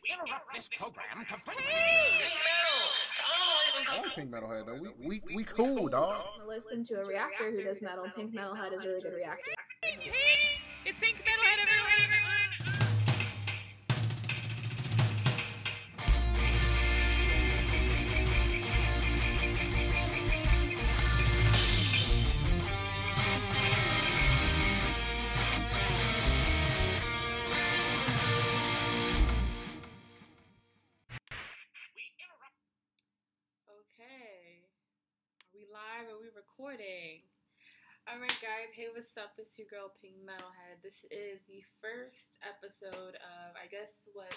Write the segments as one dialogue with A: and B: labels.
A: interrupt this program to bring...
B: I like Pink Metalhead though. We cool, dog.
C: Listen to a reactor who does metal. Pink Metalhead is a really good reactor.
D: Hey, it's Pink Metalhead, everyone. Okay, are we live? Are we recording? Alright guys, hey, what's up? It's your girl Pink Metalhead. This is the first episode of, I guess, what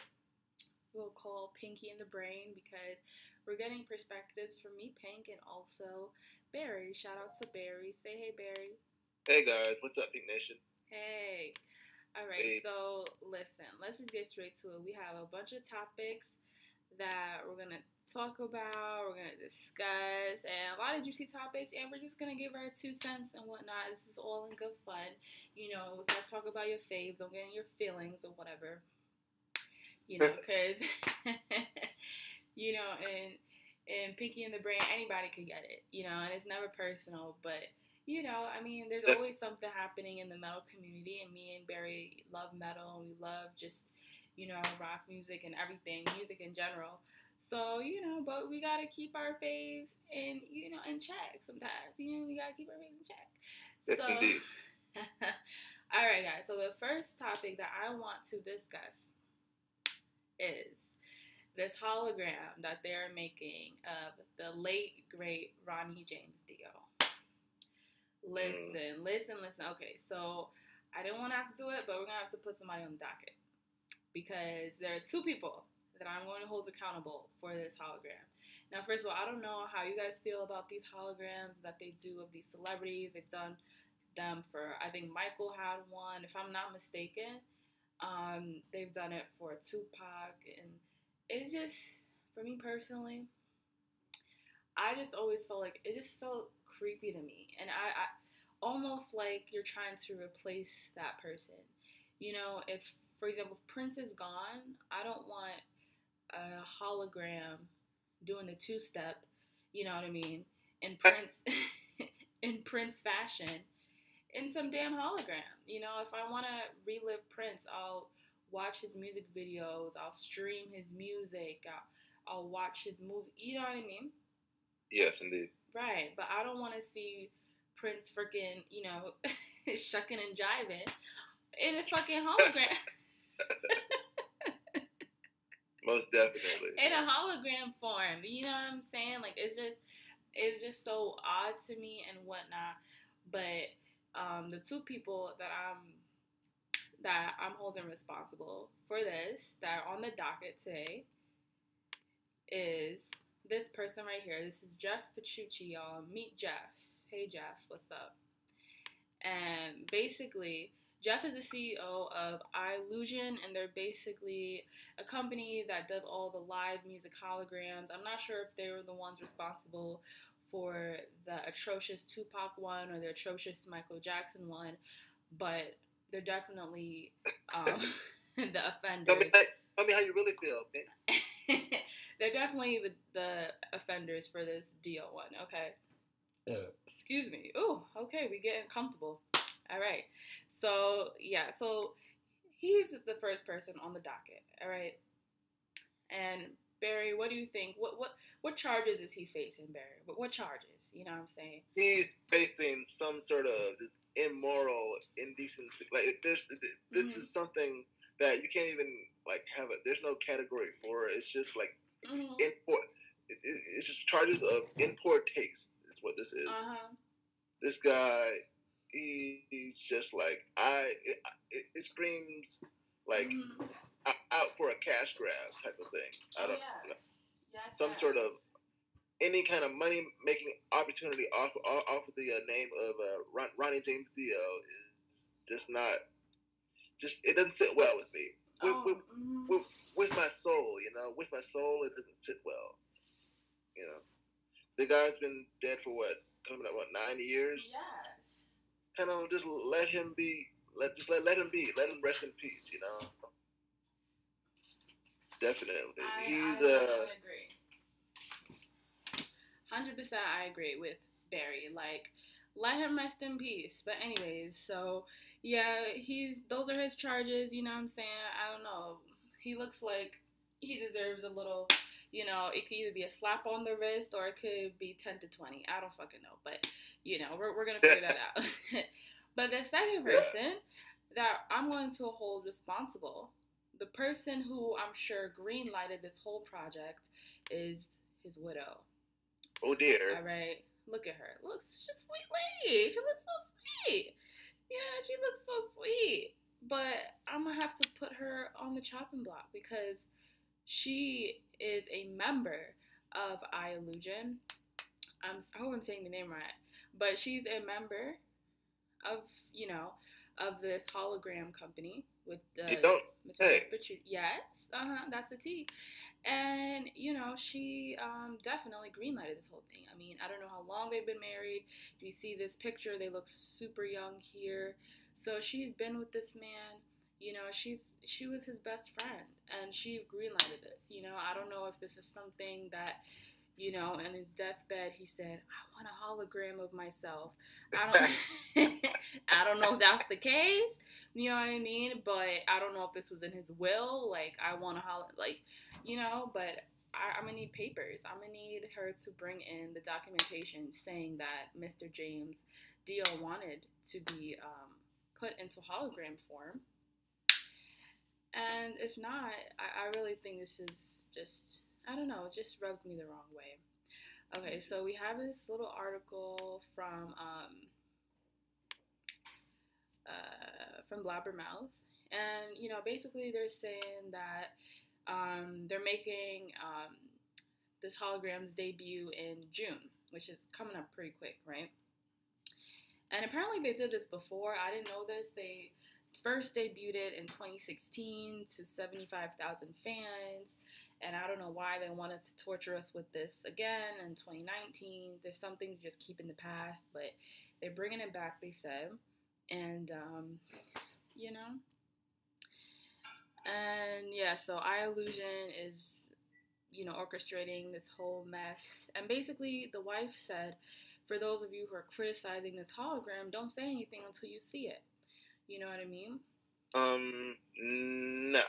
D: we'll call Pinky and the Brain, because we're getting perspectives from me, Pink, and also Barry. Shout out to Barry. Say hey, Barry.
E: Hey guys, what's up, Pink Nation?
D: Hey. Alright,
E: Hey.
D: so listen, let's just get straight to it. We have a bunch of topics that we're going to talk about, we're going to discuss, and a lot of juicy topics, and we're just going to give our 2 cents and whatnot. This is all in good fun. You know, if I talk about your faves, don't get in your feelings or whatever. You know, because, you know, in Pinky and the Brain, anybody can get it, you know, and it's never personal, but, you know, I mean, there's always something happening in the metal community, and me and Barry love metal, and we love just, you know, rock music and everything, music in general. So, you know, but we gotta keep our faves in, you know, in check sometimes. You know, we gotta keep our faves in check. So, alright guys, so the first topic that I want to discuss is this hologram that they're making of the late, great Ronnie James Dio. Listen. Okay, so I didn't want to have to do it, but we're gonna have to put somebody on the docket, because there are 2 people that I'm going to hold accountable for this hologram. Now, first of all, I don't know how you guys feel about these holograms that they do of these celebrities. They've done them for, I think Michael had one, if I'm not mistaken. They've done it for Tupac, and it's just, for me personally, I just always felt like, it just felt creepy to me. And I almost like you're trying to replace that person. You know, if, for example, if Prince is gone, I don't want a hologram doing the 2-step, you know what I mean, in Prince in Prince fashion, in some damn hologram. You know, if I want to relive Prince, I'll watch his music videos, I'll stream his music, I'll watch his movie, you know what I mean?
E: Yes, indeed.
D: Right, but I don't want to see Prince freaking, you know, shucking and jiving in a fucking hologram.
E: Most definitely.
D: In a hologram form, you know what I'm saying? Like, it's just so odd to me and whatnot. But the 2 people that I'm holding responsible for this, that are on the docket today, is this person right here. This is Jeff Pachucci, y'all. Meet Jeff. Hey Jeff, what's up? And basically, Jeff is the CEO of Illusion, and they're basically a company that does all the live music holograms. I'm not sure if they were the ones responsible for the atrocious Tupac one or the atrocious Michael Jackson one, but they're definitely the offenders.
E: Tell me how you really feel, man.
D: They're definitely the offenders for this Dio one, okay? Excuse me. Ooh, okay, we getting comfortable. All right. So, yeah, so he's the first person on the docket, all right? And, Barry, what do you think? What charges is he facing, Barry? What charges? You know what I'm saying?
E: He's facing some sort of this immoral indecency. Like, this is something that you can't even, like, have there's no category for it. It's just, like, it's just charges of in poor taste is what this is. This guy... He's just like, it screams like out for a cash grab type of thing. I don't know. Some sort of any kind of money making opportunity off of the name of Ronnie James Dio is just not, it doesn't sit well with me. With my soul, you know, with my soul, it doesn't sit well. You know, the guy's been dead for coming up 9 years.
D: Yeah.
E: Kind of just let him be. Let him be. Let him rest in peace. You know. Definitely.
D: I agree. 100% I agree with Barry. Like, let him rest in peace. But anyways, so yeah, those are his charges, you know what I'm saying? I don't know. He looks like he deserves a little, you know, it could either be a slap on the wrist or it could be 10 to 20. I don't fucking know. But, you know, we're going to figure that out. But the second person that I'm going to hold responsible, the person who I'm sure green-lighted this whole project, is his widow.
E: Oh, dear.
D: All right. Look at her. She's a sweet lady. She looks so sweet. Yeah, she looks so sweet. But I'm going to have to put her on the chopping block because she is a member of Illusion. I hope I'm saying the name right. But she's a member of, you know, of this hologram company with the Mr.
E: Hey.
D: Richard. Yes, that's the T. And, you know, she definitely greenlighted this whole thing. I mean, I don't know how long they've been married. You see this picture, they look super young here. So she's been with this man. You know, she was his best friend, and she greenlighted this. You know, I don't know if this is something that, you know, in his deathbed, he said, I want a hologram of myself. I don't know if that's the case, you know what I mean? But I don't know if this was in his will, like, I want a like, you know, but I'm going to need papers. I'm going to need her to bring in the documentation saying that Mr. James Dio wanted to be put into hologram form. And if not, I really think this is just, I don't know, it just rubs me the wrong way. Okay, so we have this little article from Blabbermouth, and, you know, basically they're saying that they're making this hologram's debut in June, which is coming up pretty quick, right? And apparently they did this before. I didn't know this. They first debuted it in 2016 to 75,000 fans. And I don't know why they wanted to torture us with this again in 2019. There's something to just keep in the past, but they're bringing it back, they said. And, you know. And, yeah, so Illusion is, you know, orchestrating this whole mess. And basically, the wife said, for those of you who are criticizing this hologram, don't say anything until you see it. You know what I mean?
E: No.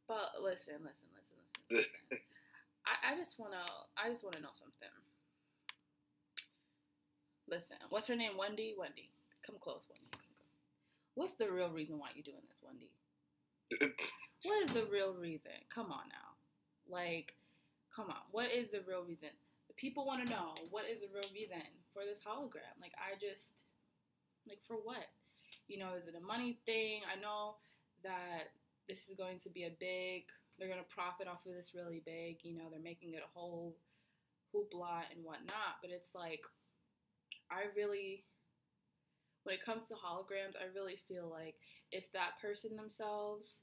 D: But listen. I just wanna know something. Listen, what's her name? Wendy? Wendy. Come close, Wendy. Come. What's the real reason why you're doing this, Wendy? What is the real reason? Come on now. Like, come on. What is the real reason? People want to know, what is the real reason for this hologram? Like, for what? You know, is it a money thing? I know that this is going to be they're going to profit off of this really big, you know, they're making it a whole hoopla and whatnot, but it's like, when it comes to holograms, I really feel like if that person themselves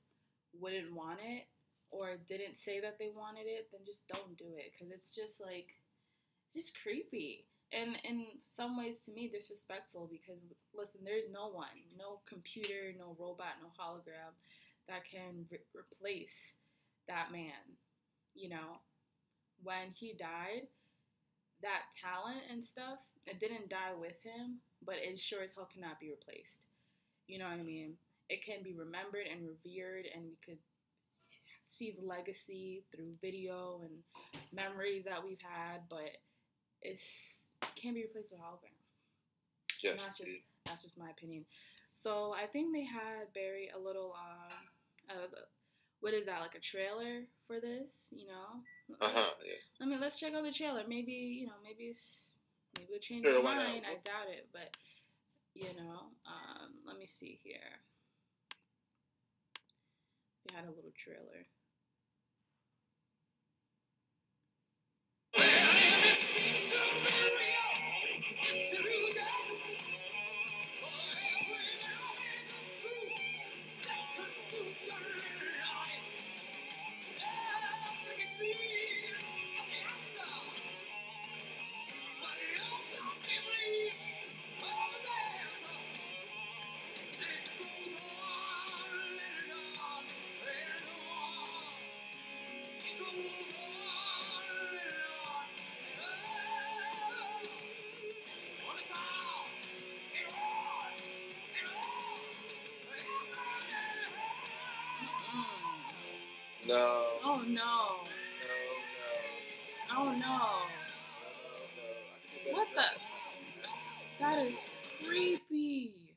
D: wouldn't want it or didn't say that they wanted it, then just don't do it, because it's just like, just creepy. And in some ways, to me, disrespectful, because, listen, there's no one, no computer, no robot, no hologram that can replace that man. You know, when he died, that talent and stuff, it didn't die with him, but it sure as hell cannot be replaced. You know what I mean? It can be remembered and revered, and we could see his legacy through video and memories that we've had, but it can't be replaced with a hologram.
E: Yes.
D: That's just my opinion. So I think they had Barry a little what is that, like a trailer for this, you know?
E: Yes.
D: I mean, let's check out the trailer. Maybe we'll change our mind. I doubt it, but, you know, let me see here. They had a little trailer. no. Oh no. What the? That is creepy.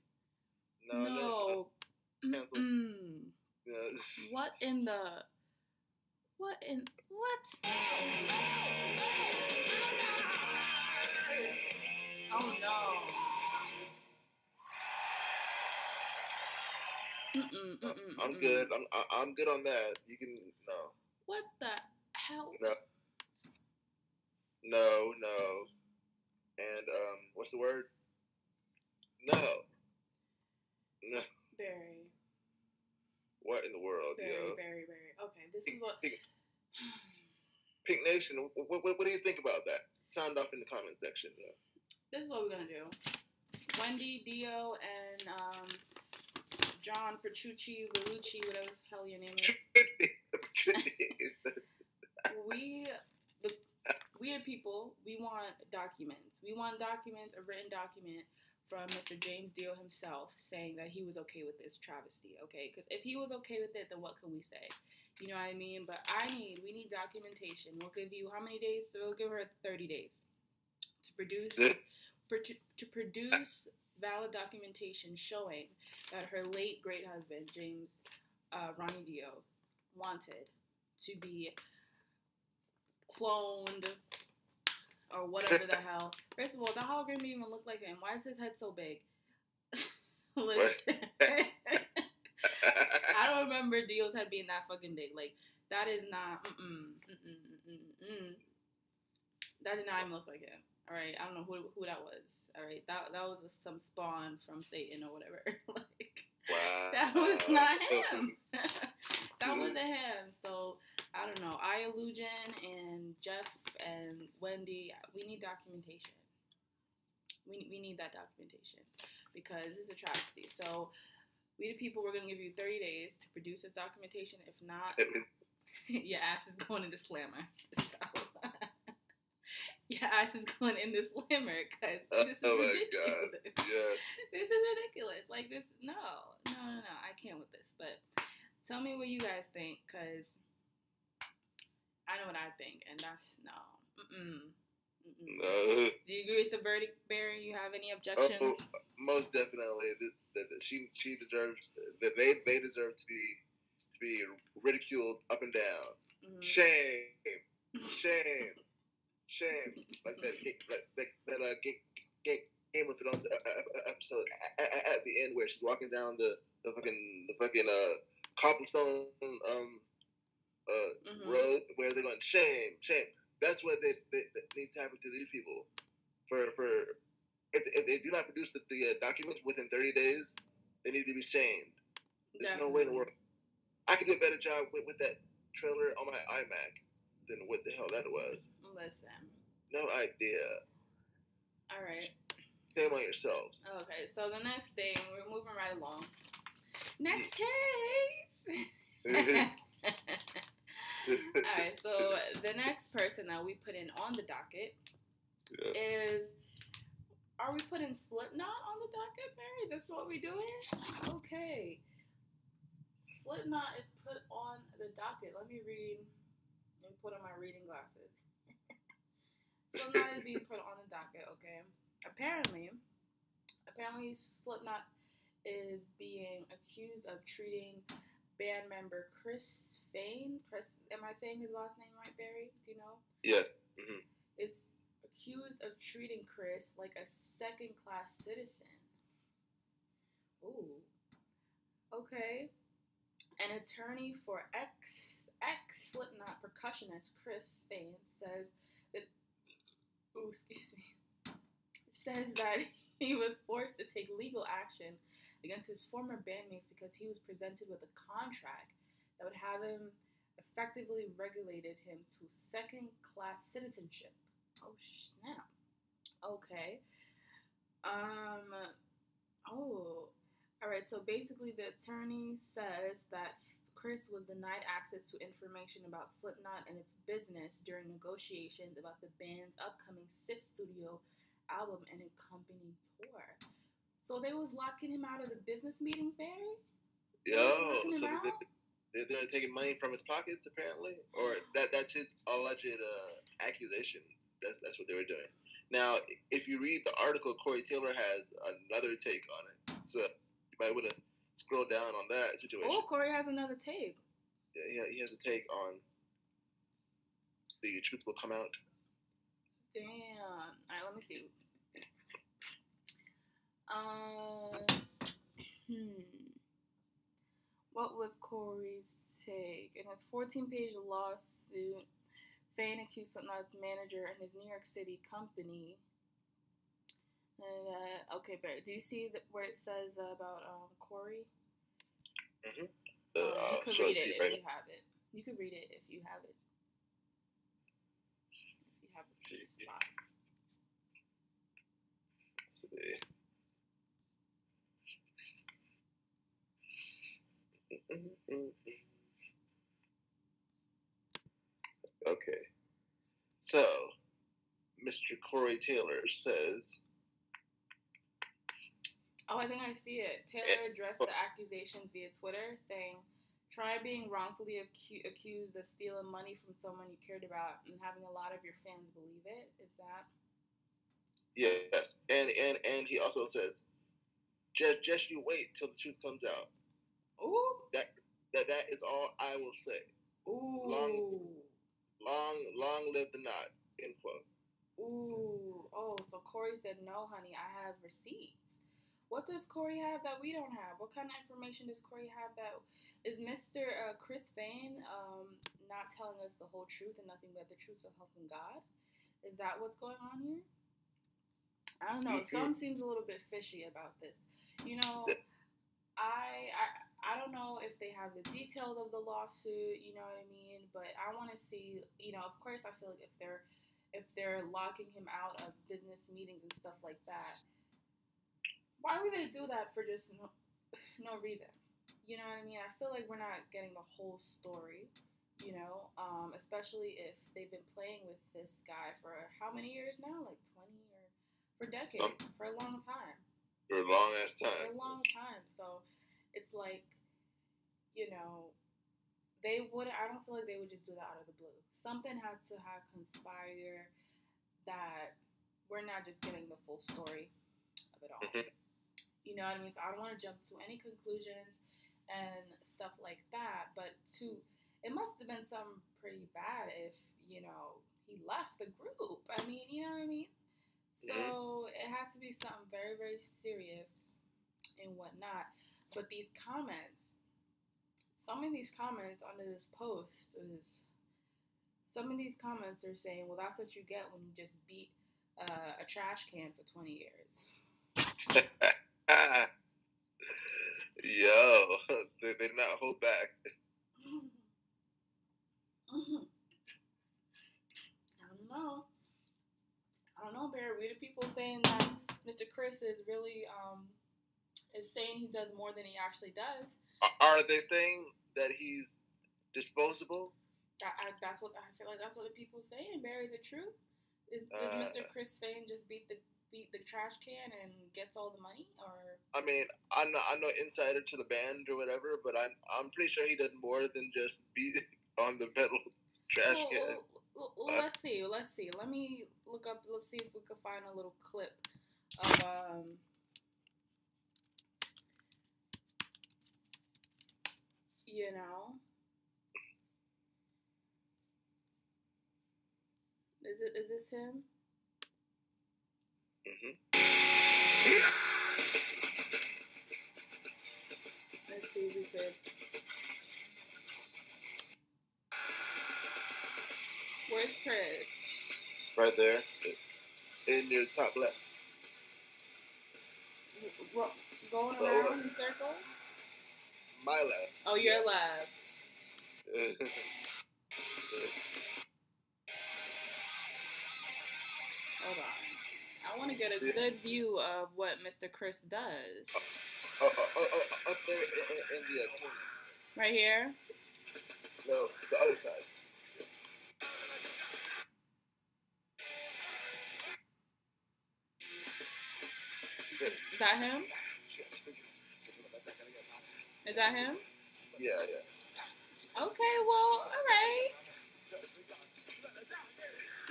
D: No. What in the? What? Oh no.
E: I'm good. I'm good on that. You can no.
D: What the hell?
E: No. And what's the word? No.
D: Barry.
E: What in the world, yo?
D: Barry. Okay, this is what.
E: Pink Nation. What do you think about that? Sound off in the comment section. Yeah.
D: This is what we're gonna do. Wendy, Dio, and John Petrucci, Bellucci, whatever the hell your name is. we the people, we want documents. We want documents, a written document from Mr. James Dio himself saying that he was okay with this travesty, okay? Because if he was okay with it, then what can we say? You know what I mean? But we need documentation. We'll give you how many days? So we'll give her 30 days to produce valid documentation showing that her late great husband, James Ronnie Dio, wanted to be cloned or whatever the hell. First of all, the hologram didn't even look like him. Why is his head so big? Listen. I don't remember Dio's head being that fucking big. Like, that is not, that did not even look like him. All right, I don't know who that was. All right, that was some spawn from Satan or whatever. Like,
E: wow.
D: That was not him. That wasn't him. So I don't know. Illusion and Jeff and Wendy, we need documentation. We need that documentation because this is a travesty. So we the people, we're gonna give you 30 days to produce this documentation. If not, your ass is going in the slammer. Your ass is going in the slammer because this is ridiculous.
E: God. Yes.
D: This is ridiculous. Like this, no. I can't with this. But tell me what you guys think, because I know what I think, and that's no.
E: No.
D: Do you agree with the verdict, Barry? You have any objections?
E: Oh, most definitely. She deserves that they deserve to be ridiculed up and down. Mm-hmm. Shame. Like that Game of Thrones episode at the end where she's walking down the fucking cobblestone road where they're going shame. That's what they need to happen to these people. For if they do not produce the documents within 30 days, they need to be shamed. There's no way in the world I could do a better job with that trailer on my iMac than what the hell that was.
D: Listen.
E: No idea.
D: All right.
E: Shame on yourselves.
D: Okay, so the next thing, we're moving right along. Next case. All right, so the next person that we put in on the docket is, are we putting Slipknot on the docket, Barry? Is this what we're doing? Okay. Slipknot is put on the docket. Let me put on my reading glasses. Slipknot is being put on the docket, okay? Apparently Slipknot is being accused of treating band member Chris Fane. Am I saying his last name right, Barry? Do you know?
E: Yes. Mm-hmm.
D: Is accused of treating Chris like a second-class citizen. Ooh. Okay. An attorney for ex-Slipknot percussionist Chris Fane says that he was forced to take legal action against his former bandmates because he was presented with a contract that would have him effectively regulated him to second-class citizenship. Oh, snap. Okay. Alright, so basically the attorney says that Chris was denied access to information about Slipknot and its business during negotiations about the band's upcoming 6th studio album and accompanying tour. So they was locking him out of the business meetings, Barry?
E: they're taking money from his pockets, apparently, or that's his alleged accusation. That's what they were doing. Now, if you read the article, Corey Taylor has another take on it. So you might want to scroll down on that situation.
D: Oh, Corey has another take.
E: Yeah, he has a take on the truth will come out.
D: Damn. All right, let me see. What was Corey's take? In his 14-page lawsuit, Fain accused Slipknot's manager and his New York City company. And, okay, Barry, do you see where it says about Corey?
E: Mm-hmm.
D: You can read it if you have it. You can read it if you have it. If you have a spot.
E: Let's see. Okay. So, Mr. Corey Taylor says...
D: Oh, I think I see it. Taylor addressed the accusations via Twitter, saying, "Try being wrongfully accused of stealing money from someone you cared about and having a lot of your fans believe it." Is that?
E: Yes. And he also says, just you wait till the truth comes out.
D: Ooh.
E: That is all I will say.
D: Ooh.
E: Long live the knot, end quote.
D: Ooh. Oh, so Corey said, "No, honey, I have receipts." What does Corey have that we don't have? What kind of information does Corey have that... Is Mr. Chris Fain not telling us the whole truth and nothing but the truth of helping God? Is that what's going on here? I don't know. Something seems a little bit fishy about this. You know, I don't know if they have the details of the lawsuit, you know what I mean? But I want to see, you know, of course I feel like if they're locking him out of business meetings and stuff like that, why would they do that for just no reason? You know what I mean? I feel like we're not getting the whole story, you know, especially if they've been playing with this guy for how many years now? Like 20 or for decades, for a long time.
E: For a long ass time.
D: For a long time. So it's like, you know, I don't feel like they would just do that out of the blue. Something had to have conspired that we're not just getting the full story of it all.
E: Mm-hmm.
D: You know what I mean? So I don't want to jump to any conclusions and stuff like that. But it must have been something pretty bad if, you know, he left the group. I mean, you know what I mean? So it had to be something very, very serious and whatnot. But these comments, some of these comments under this post some of these comments are saying, well, that's what you get when you just beat a trash can for 20 years.
E: Yo, they did not hold back.
D: Mm-hmm. I don't know, Barry. We the people saying that Mr. Chris is really is saying he does more than he actually does.
E: Are they saying that he's disposable?
D: That's what I feel like. That's what the people saying. Barry, is it true? Does Mr. Chris Fain just beat the trash can and gets all the money, or?
E: I mean, I'm no insider to the band or whatever, but I'm pretty sure he does more than just beat on the metal trash can.
D: Let's see. Let me look up. Let's see if we can find a little clip of you know. Is this him?
E: Mm-hmm.
D: Let's see if we could. Where's Chris?
E: Right there, in your top left.
D: Going around in circles?
E: My left.
D: Oh, your left. Hold on. I want to get a good view of what Mr. Chris does.
E: Up there in the corner.
D: Right here?
E: No, the other side.
D: Is that him? Is that him?
E: Yeah.
D: Okay, well, all right.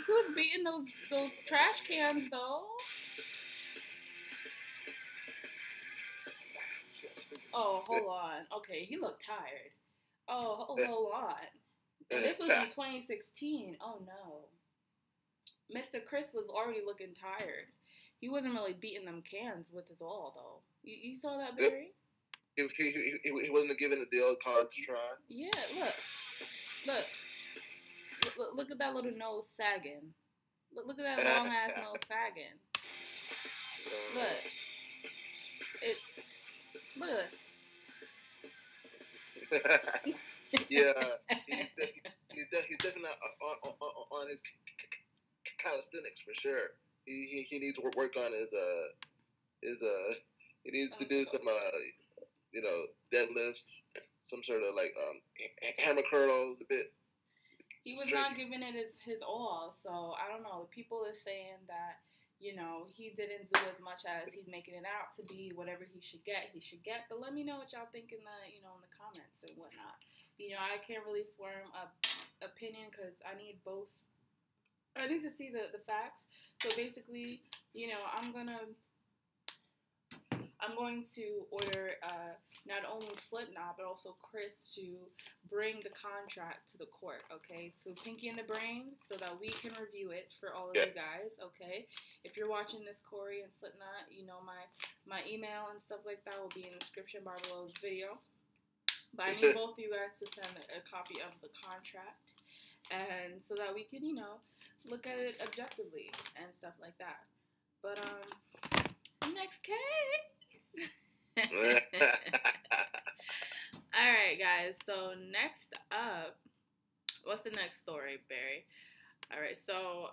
D: He was beating those trash cans though. Oh, hold on. Okay, he looked tired. Oh, hold on. And this was in 2016. Oh no. Mr. Chris was already looking tired. He wasn't really beating them cans with his all though. You saw that, Barry?
E: He wasn't giving the old college try.
D: Yeah, look at that little nose sagging. Look at that long ass nose sagging. Look, look.
E: Yeah, he's definitely not on his calisthenics for sure. He needs to work on his he needs to do some deadlifts, some sort of like hammer curls a bit.
D: He was not giving it his all, so I don't know. People are saying that he didn't do as much as he's making it out to be. Whatever he should get. But let me know what y'all think in the in the comments and whatnot. I can't really form a opinion because I need both. I need to see the facts. So basically, I'm going to order not only Slipknot but also Chris to bring the contract to the court, okay, to Pinky&TheBrain, so that we can review it for all of you guys, okay. If you're watching this, Corey and Slipknot, my email and stuff like that will be in the description bar below this video. But I need both of you guys to send a copy of the contract, and so that we can look at it objectively and stuff like that. But next case. Alright guys, so next up, what's the next story, Barry? Alright, so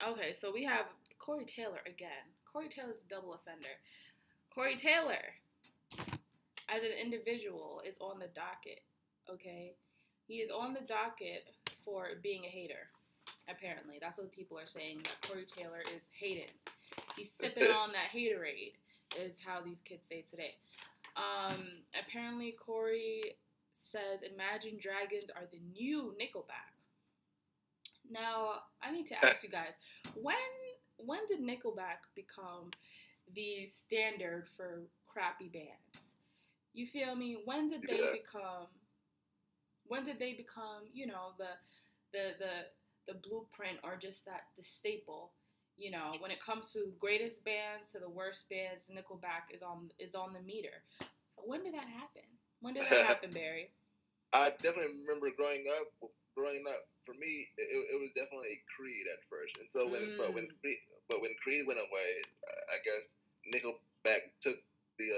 D: okay, so we have Corey Taylor again. Corey Taylor's a double offender. Corey Taylor, as an individual, is on the docket, okay? He is on the docket for being a hater, apparently. That's what people are saying, that Corey Taylor is hated. He's sipping on that haterade, is how these kids say today. Apparently Corey says Imagine Dragons are the new Nickelback. Now, I need to ask you guys, when did Nickelback become the standard for crappy bands? You feel me? When did they become the blueprint, or just the staple? When it comes to greatest bands to the worst bands, Nickelback is on the meter. When did that happen? When did that happen, Barry?
E: I definitely remember growing up. For me, it was definitely Creed at first, and so when Creed went away, I guess Nickelback took the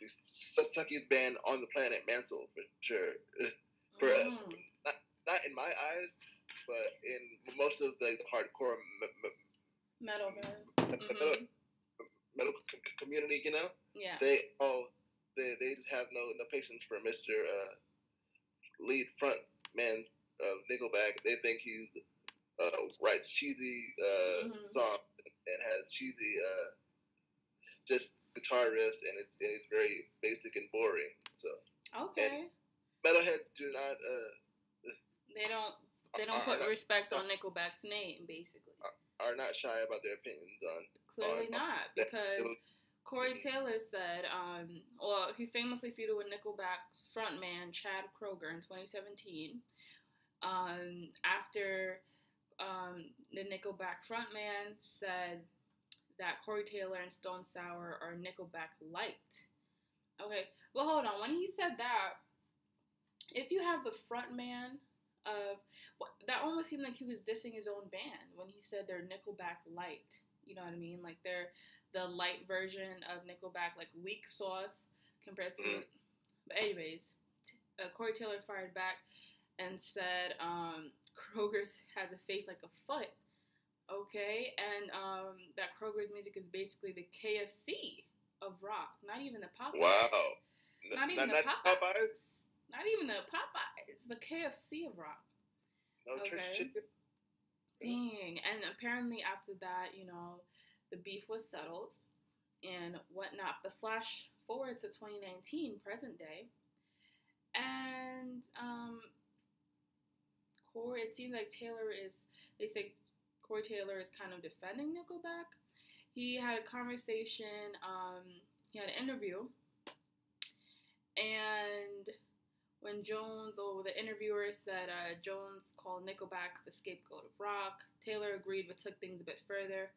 E: suckiest band on the planet mantle for sure. Not in my eyes, but in most of the hardcore
D: metal
E: community,
D: yeah,
E: they just have no patience for Mr. Lead front man of Nickelback. They think he writes cheesy songs and has cheesy just guitar riffs, and it's very basic and boring. So
D: okay,
E: metalheads do not
D: they don't put respect on Nickelback's name, basically.
E: Are not shy about their opinions on.
D: Clearly not, because Corey Taylor said, he famously feuded with Nickelback's frontman Chad Kroeger in 2017. After the Nickelback frontman said that Corey Taylor and Stone Sour are Nickelback light. Okay, well hold on. When he said that, if you have the frontman of, that almost seemed like he was dissing his own band when he said they're Nickelback light. You know what I mean? Like they're the light version of Nickelback, like weak sauce compared to. But anyways, Corey Taylor fired back and said Kroeger's has a face like a foot. Okay, and that Kroeger's music is basically the KFC of rock, not even the Popeyes.
E: Wow.
D: Not even the Popeyes. Not even the Popeyes. The KFC of rock.
E: No church chicken.
D: Dang. And apparently after that, the beef was settled and whatnot. But flash forward to 2019, present day, And Corey, it seems like they say Corey Taylor is kind of defending Nickelback. He had a conversation, he had an interview, and when the interviewer said Jones called Nickelback the scapegoat of rock, Taylor agreed but took things a bit further.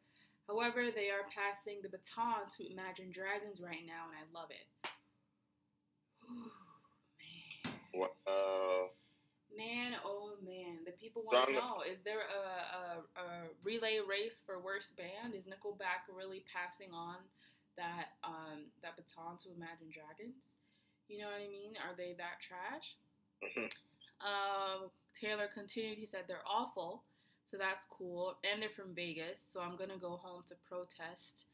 D: However, they are passing the baton to Imagine Dragons right now, and I love it. Man.
E: Wow.
D: Man, oh man. The people want to know, is there a relay race for worst band? Is Nickelback really passing on that baton to Imagine Dragons? You know what I mean? Are they that trash? Taylor continued, he said they're awful, so that's cool, and they're from Vegas, so I'm gonna go home to protest.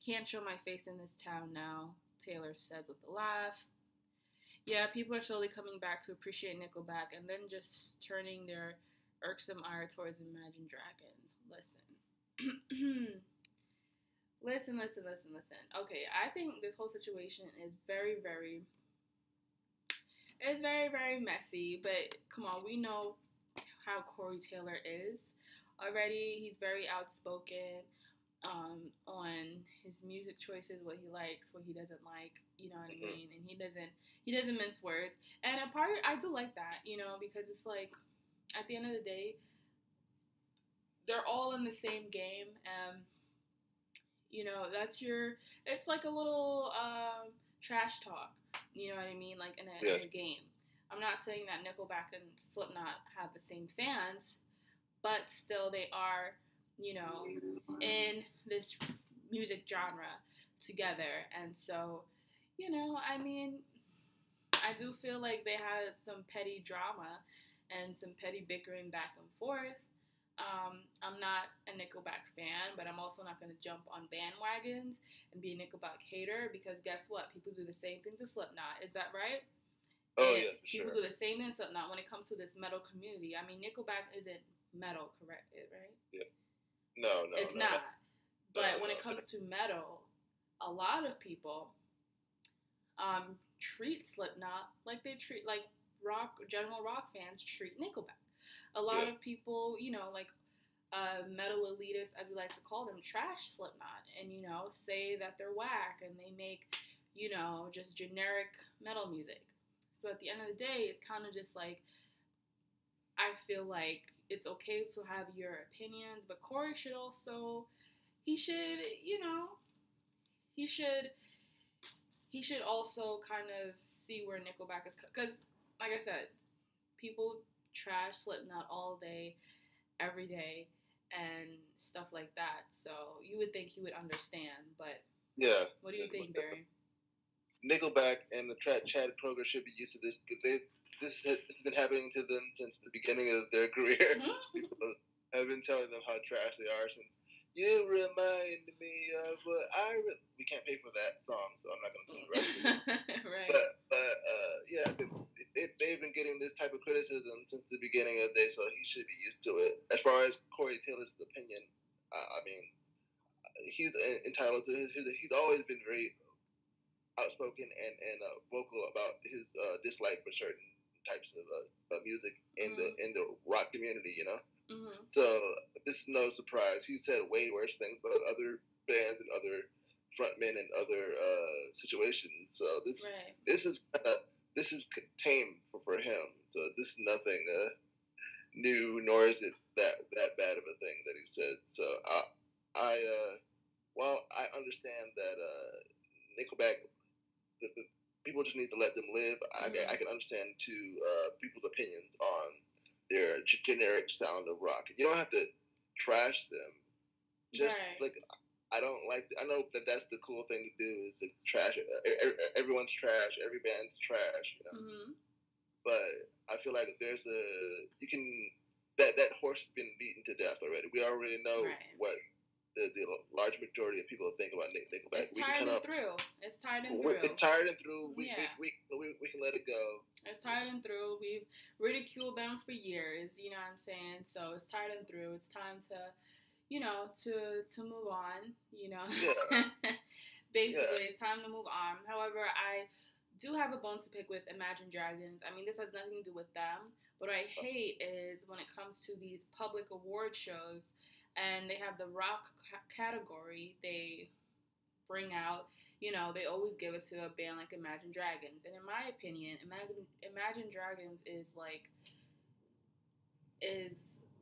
D: Can't show my face in this town now, Taylor says with a laugh. Yeah, people are slowly coming back to appreciate Nickelback and then just turning their irksome ire towards Imagine Dragons. Listen. Listen. Okay, I think this whole situation is very, very messy, but come on, we know how Corey Taylor is already. He's very outspoken on his music choices, what he likes, what he doesn't like, you know what I mean? And he doesn't mince words. And a part of I do like that, you know, because it's like at the end of the day, they're all in the same game. You know, it's like a little trash talk, you know what I mean? Like in a game. I'm not saying that Nickelback and Slipknot have the same fans, but still they are, you know, in this music genre together. And so, you know, I mean, I do feel like they had some petty drama and some petty bickering back and forth. I'm not a Nickelback fan, but I'm also not going to jump on bandwagons and be a Nickelback hater, because guess what? People do the same thing to Slipknot. Is that right?
E: Oh,
D: and
E: yeah, for
D: people
E: sure.
D: do the same thing to Slipknot when it comes to this metal community. I mean, Nickelback isn't metal, correct? Right?
E: Yeah. No.
D: It's not. But when it comes to metal, a lot of people treat Slipknot like they treat, like general rock fans treat Nickelback. A lot of people, you know, like metal elitists, as we like to call them, trash Slipknot and, you know, say that they're whack and they make, you know, just generic metal music. So at the end of the day, it's kind of just like, I feel like it's okay to have your opinions, but Corey should also, he should also kind of see where Nickelback is, because, like I said, people trash Slipknot all day, every day, and stuff like that. So you would think he would understand, but
E: yeah.
D: What do you think, Barry?
E: Nickelback and the Chad Kroeger should be used to this. This has been happening to them since the beginning of their career. People have been telling them how trash they are since. You remind me of what we can't pay for that song, so I'm not going to sing the rest of it.
D: Right.
E: But yeah, they've been getting this type of criticism since the beginning of the day, so he should be used to it. As far as Corey Taylor's opinion, I mean, he's entitled to he's always been very outspoken and vocal about his dislike for certain types of music in the rock community, you know. So this is no surprise. He said way worse things about other bands and other frontmen and other situations. So this is tame for him. So this is nothing new, nor is it that bad of a thing that he said. So while I understand that Nickelback, the people just need to let them live. I can understand people's opinions on their generic sound of rock. You don't have to trash them. Just like I don't like. I know that's the cool thing to do is it's trash. Everyone's trash. Every band's trash. You know. But I feel like that horse has been beaten to death already. We already know what the large majority of people think about Nickelback.
D: It's tired and through. It's tired and through.
E: It's tired and through. We can let it go. It's
D: tired and through. We've ridiculed them for years. You know what I'm saying? So it's tired and through. It's time to, you know, to move on. You know, basically, it's time to move on. However, I do have a bone to pick with Imagine Dragons. I mean, this has nothing to do with them. What I hate is when it comes to these public award shows and they have the rock category, they bring out, you know, they always give it to a band like Imagine Dragons. And in my opinion, Imagine Dragons is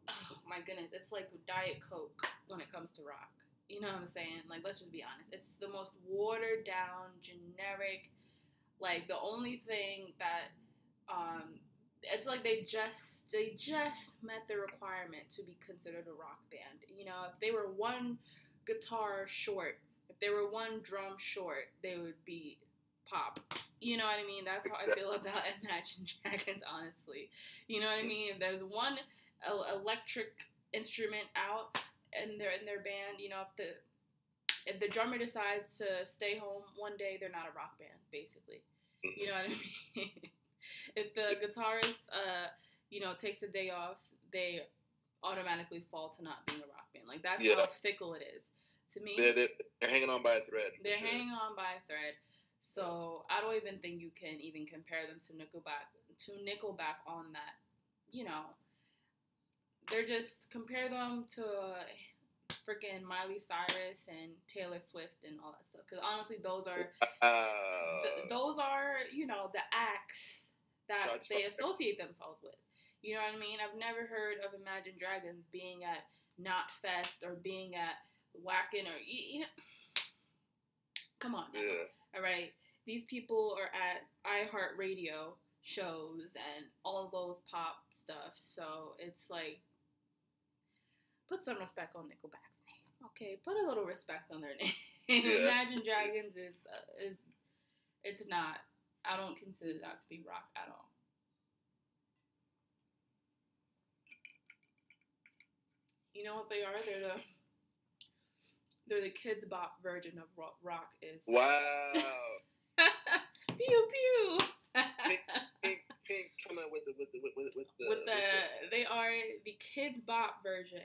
D: oh my goodness, it's like Diet Coke when it comes to rock. You know what I'm saying? Like, let's just be honest. It's the most watered down, generic, like the only thing that, it's like they just met the requirement to be considered a rock band. You know, if they were one guitar short, if they were one drum short, they would be pop. You know what I mean? That's how I feel about Imagine Dragons, honestly. You know what I mean? If there's one electric instrument out in their band, you know, if the drummer decides to stay home one day, they're not a rock band, basically. You know what I mean? If the guitarist, you know, takes a day off, they automatically fall to not being a rock band. Like, that's how fickle it is. To me,
E: they're hanging on by a thread.
D: They're hanging on by a thread. So I don't even think you can even compare them to Nickelback on that. You know, they're just, compare them to freaking Miley Cyrus and Taylor Swift and all that stuff. Because honestly, those are you know, the acts that they associate themselves with. You know what I mean? I've never heard of Imagine Dragons being at Knot Fest or being at Whackin' or, you know, come on now.
E: Yeah.
D: All right, these people are at iHeartRadio shows and all of those pop stuff. So it's like, put some respect on Nickelback's name. Okay, put a little respect on their name.
E: Yeah.
D: Imagine Dragons is it's not. I don't consider that to be rock at all. You know what they are? They're the Kids Bop version of what rock is.
E: Wow.
D: Pew pew.
E: Pink coming with the
D: they are the Kids Bop version.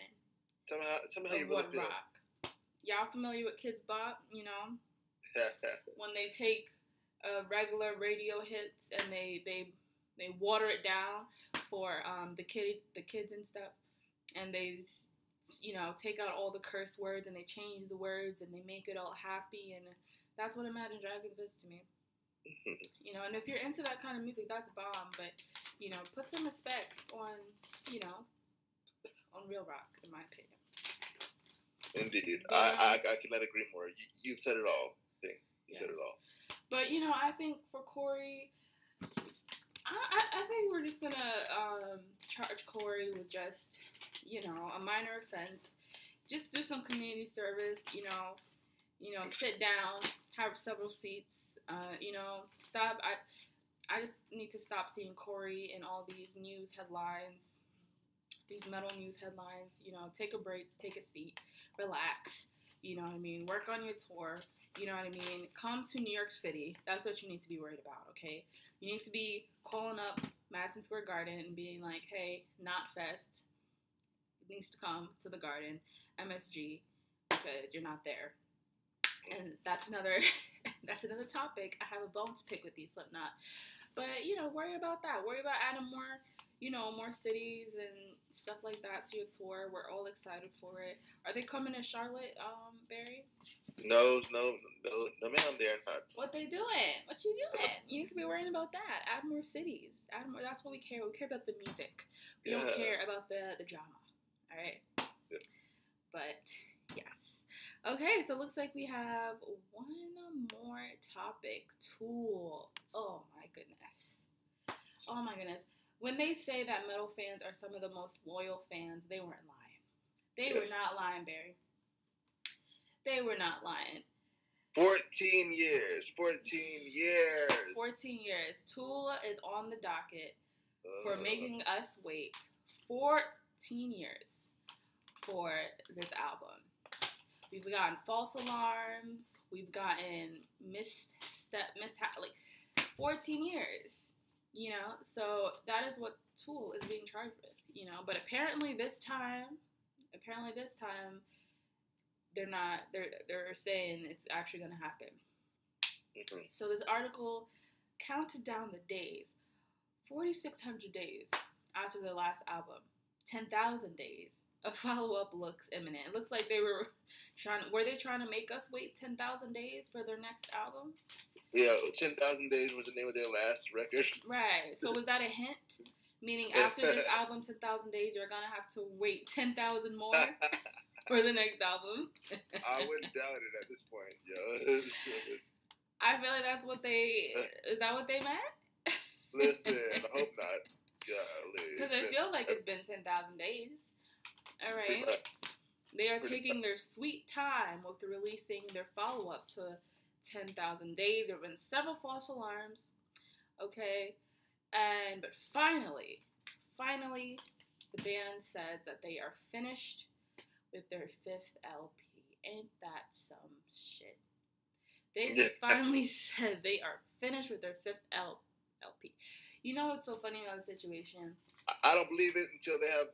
E: Tell me how you really feel.
D: Rock. Y'all familiar with Kids Bop? You know, when they take regular radio hits and they water it down for the kids and stuff, and they, you know, take out all the curse words and they change the words and they make it all happy, and that's what Imagine Dragons is to me. You know, and if you're into that kind of music, that's bomb. But, you know, put some respect on, you know, on real rock, in my opinion.
E: Indeed, I cannot agree more. You've said it all. You said it all.
D: But, you know, I think for Corey, I think we're just gonna charge Corey with just, you know, a minor offense. Just do some community service. You know, sit down, have several seats. You know, stop. I just need to stop seeing Corey in all these news headlines, these metal news headlines. You know, take a break, take a seat, relax. You know what I mean? Work on your tour. You know what I mean? Come to New York City. That's what you need to be worried about, okay? You need to be calling up Madison Square Garden and being like, hey, Knot Fest needs to come to the Garden, MSG, because you're not there. And that's another topic. I have a bone to pick with these Slipknot. But, you know, worry about that. Worry about adding more, you know, more cities and stuff like that to your tour. We're all excited for it. Are they coming to Charlotte, Barry?
E: No, ma'am, they're not.
D: What they doing? What you doing? You need to be worrying about that. Add more cities. Add more. That's what we care. We care about the music. We don't care about the drama. All right.
E: Yeah.
D: But yes. Okay. So it looks like we have one more topic. Tool. Oh my goodness. Oh my goodness. When they say that metal fans are some of the most loyal fans, they weren't lying. They were not lying, Barry. They were not lying.
E: 14 years. 14 years.
D: 14 years. Tool is on the docket for making us wait 14 years for this album. We've gotten false alarms. We've gotten like 14 years. You know, so that is what Tool is being charged with. You know, but apparently this time, they're saying it's actually going to happen. Mm-hmm. So this article counted down the days. 4,600 days after their last album. 10,000 days. A follow-up looks imminent. It looks like they were they trying to make us wait 10,000 days for their next album?
E: Yeah, 10,000 Days was the name of their last record.
D: Right. So was that a hint? Meaning after this album, 10,000 Days, you're going to have to wait 10,000 more for the next album?
E: I wouldn't doubt it at this point, yo.
D: I feel like that's what they... Is that what they meant?
E: Listen, I hope not.
D: Because it feels like it's been 10,000 days. All right. They are taking their sweet time with releasing their follow-ups to 10,000 Days. There have been several false alarms. Okay. But finally, the band says that they are finished with their 5th LP. Ain't that some shit? They finally said they are finished with their 5th LP. You know what's so funny about the situation?
E: I don't believe it until they have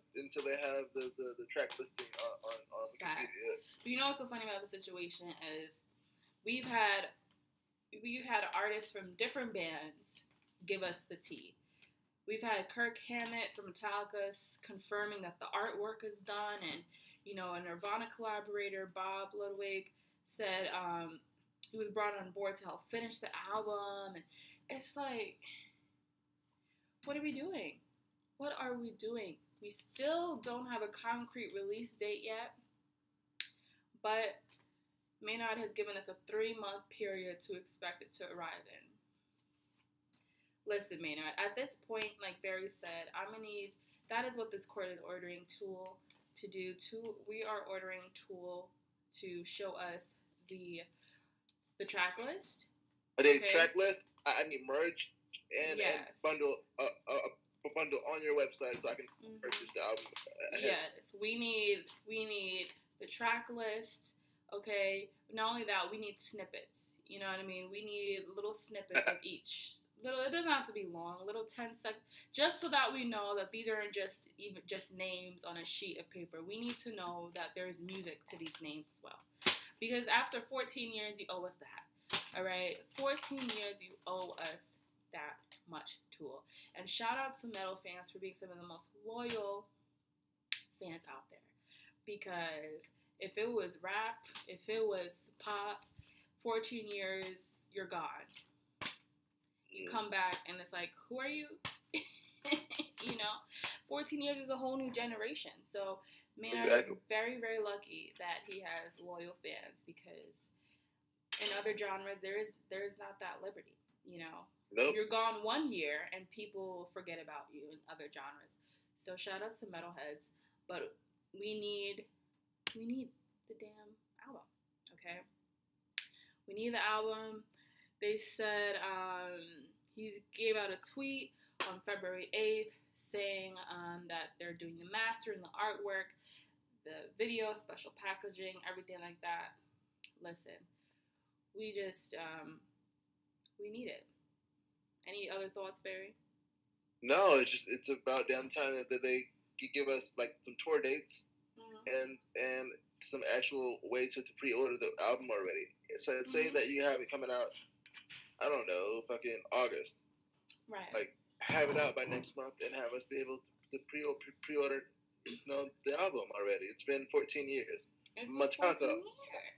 E: the track listing on Wikipedia.
D: But you know what's so funny about the situation is we've had artists from different bands give us the tea. We've had Kirk Hammett from Metallica confirming that the artwork is done, and a Nirvana collaborator, Bob Ludwig, said he was brought on board to help finish the album. And it's like, what are we doing? What are we doing? We still don't have a concrete release date yet, but Maynard has given us a 3-month period to expect it to arrive in. Listen, Maynard, at this point, like Barry said, that is what this court is ordering Tool to do. We are ordering Tool to show us the track list.
E: Track list? I need merch and bundle on your website so I can purchase the album.
D: Yes, we need the track list. Okay, not only that, we need snippets. You know what I mean? We need little snippets of each. It doesn't have to be long. Little 10 seconds, just so that we know that these aren't just names on a sheet of paper. We need to know that there's music to these names as well. Because after 14 years, you owe us that. All right, 14 years, you owe us that much, Tool. And shout out to metal fans for being some of the most loyal fans out there. Because if it was rap, if it was pop, 14 years, you're gone. You come back and it's like, who are you? 14 years is a whole new generation. So Maynard is very, very lucky that he has loyal fans, because in other genres there is not that liberty.
E: Nope.
D: You're gone 1 year and people forget about you in other genres. So shout out to metalheads, but we need the damn album. Okay, we need the album. They said he gave out a tweet on February 8th saying that they're doing the master and the artwork, the video, special packaging, everything like that. Listen, we just, we need it. Any other thoughts, Barry?
E: No, it's about damn time that they could give us like some tour dates and some actual way to pre-order the album already. So say that you have it coming out, I don't know, fucking August.
D: Right.
E: Like, have it out by next month and have us be able to pre-order, the album already. It's been 14 years.
D: It's
E: Metallica,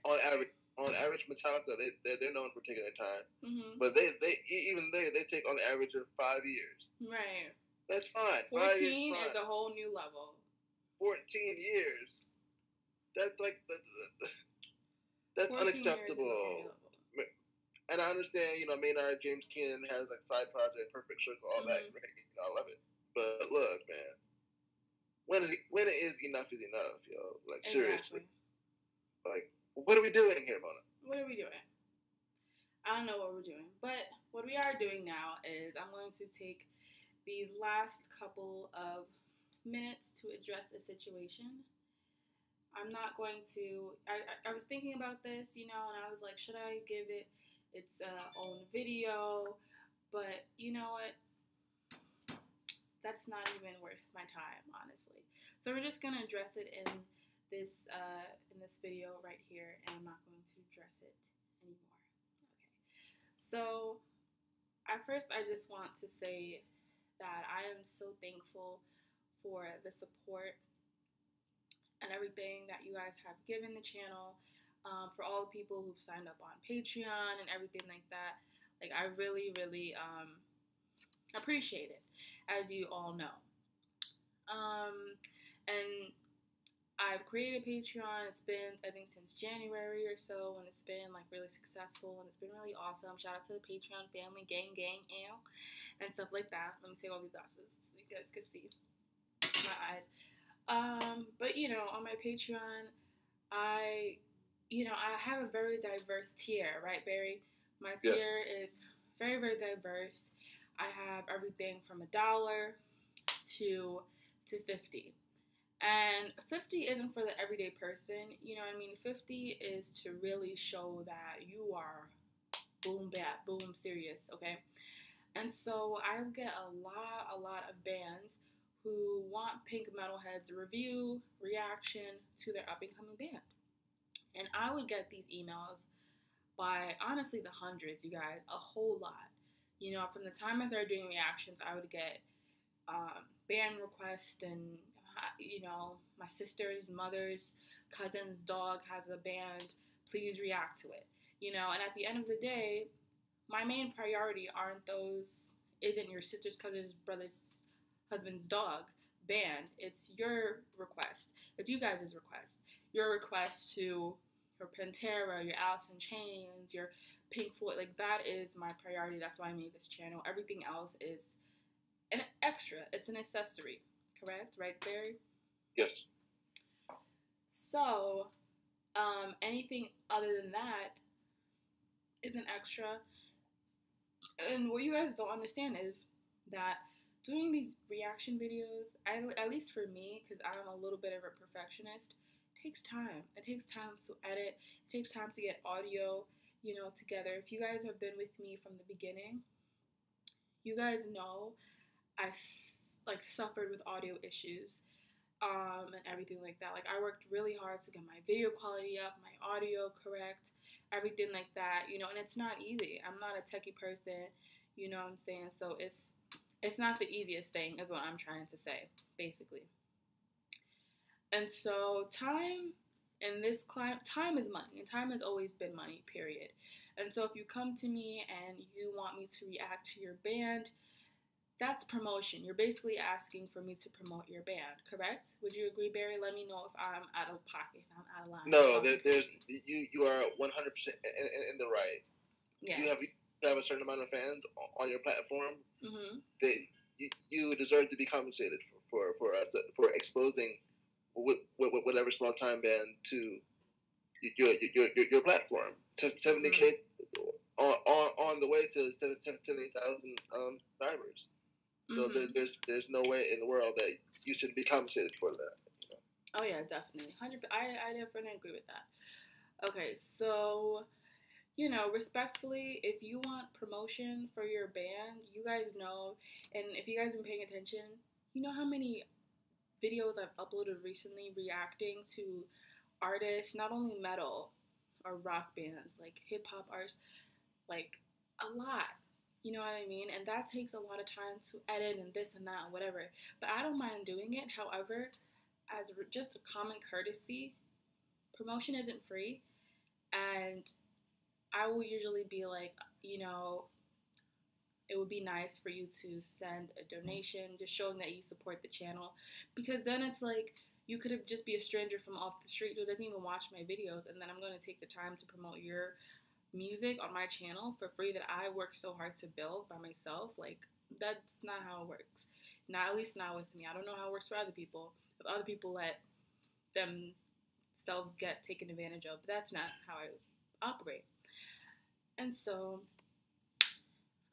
D: 14 years.
E: on average, Metallica, they're known for taking their time. But they take on average of 5 years.
D: Right.
E: That's fine.
D: 14 is a whole new level.
E: 14 years. That's like that's unacceptable. And I understand, Maynard James Keenan has like side project, Perfect Circle, all that. Right? I love it. But look, man, when is enough is enough, yo? Like seriously. Like, what are we doing here, Mona?
D: What are we doing? I don't know what we're doing. But what we are doing now is I'm going to take these last couple of minutes to address the situation. I'm not going to... I was thinking about this, and I was like, should I give it its own video? But you know what? That's not even worth my time, honestly. So we're just going to address it in this video right here, and I'm not going to address it anymore. Okay. So at first, I just want to say that I am so thankful for the support and everything that you guys have given the channel, for all the people who've signed up on Patreon and everything like that. Like, I really, really appreciate it, as you all know. And I've created a Patreon. It's been, I think, since January or so, and it's been like really successful, and it's been really awesome. Shout out to the Patreon family, gang, ew, and stuff like that. Let me take off these glasses so you guys can see my eyes. But you know, on my Patreon, I have a very diverse tier, right, Barry? My tier is very, very diverse. I have everything from $1 to 50. And 50 isn't for the everyday person, you know what I mean? 50 is to really show that you are boom, bap, boom, serious, okay? And so I get a lot of bands who want Pink Metalhead's review, reaction to their up-and-coming band. And I would get these emails by, honestly, the hundreds, you guys, a whole lot. You know, from the time I started doing reactions, I would get band requests and, you know, my sister's, mother's, cousin's dog has a band, please react to it. You know, and at the end of the day, my main priority isn't your sister's, cousin's, brother's, husband's dog band. It's your request. It's you guys' request. Your request to your Pantera, your Alice in Chains, your Pink Floyd, like that is my priority. That's why I made this channel. Everything else is an extra. It's an accessory. Correct? Right, Barry?
E: Yes.
D: So, anything other than that is an extra. And what you guys don't understand is that doing these reaction videos, at least for me, because I'm a little bit of a perfectionist, takes time. It takes time to edit. It takes time to get audio, you know, together. If you guys have been with me from the beginning, you guys know I suffered with audio issues, and everything like that. Like, I worked really hard to get my video quality up, my audio correct, everything like that, you know, and it's not easy. I'm not a techie person, you know what I'm saying? So it's not the easiest thing, is what I'm trying to say, basically. And so time in this climate, time is money, and time has always been money, period. And so if you come to me and you want me to react to your band, that's promotion. You're basically asking for me to promote your band, correct? Would you agree, Barry? Let me know if I'm out of pocket, if I'm out of line.
E: No, you are 100% in the right.
D: Yeah.
E: You have a certain amount of fans on your platform.
D: Mm-hmm.
E: You deserve to be compensated for exposing whatever small time band to your platform. 70K on the way to 70,000 subscribers. So there's no way in the world that you should be compensated for that. You know?
D: Oh yeah, definitely. I definitely agree with that. Okay, so, you know, respectfully, if you want promotion for your band, you guys know, and if you guys have been paying attention, you know how many videos I've uploaded recently reacting to artists, not only metal or rock bands, like hip-hop artists, like a lot. You know what I mean? And that takes a lot of time to edit and this and that and whatever. But I don't mind doing it. However, as just a common courtesy, promotion isn't free. And I will usually be like, you know, it would be nice for you to send a donation, just showing that you support the channel. Because then it's like, you could have just be a stranger from off the street who doesn't even watch my videos, and then I'm going to take the time to promote your music on my channel for free that I worked so hard to build by myself. Like, that's not how it works. Not, at least not with me. I don't know how it works for other people. If other people let themselves get taken advantage of, but that's not how I operate. And so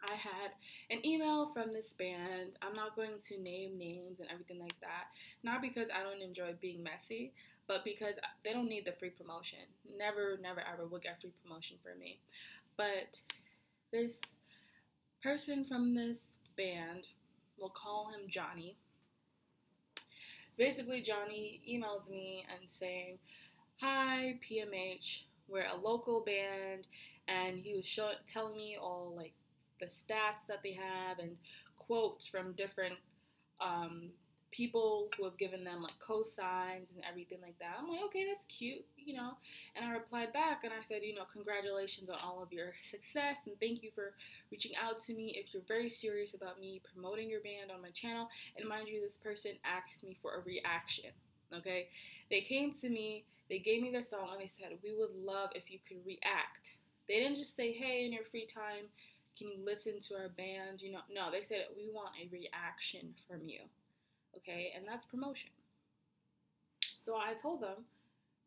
D: I had an email from this band. I'm not going to name names and everything like that. Not because I don't enjoy being messy, but because they don't need the free promotion. Never, ever will get free promotion for me. But this person from this band, we'll call him Johnny. Basically, Johnny emails me and saying, "Hi, PMH, we're a local band," and he was telling me all, like, the stats that they have and quotes from different people who have given them like cosigns and everything like that. I'm like, okay, that's cute, you know. And I replied back and I said, you know, congratulations on all of your success and thank you for reaching out to me if you're very serious about me promoting your band on my channel. And mind you, this person asked me for a reaction. Okay, they came to me, they gave me their song, and they said, we would love if you could react. They didn't just say, hey, in your free time, can you listen to our band? You know, no, they said, we want a reaction from you. Okay, and that's promotion. So I told them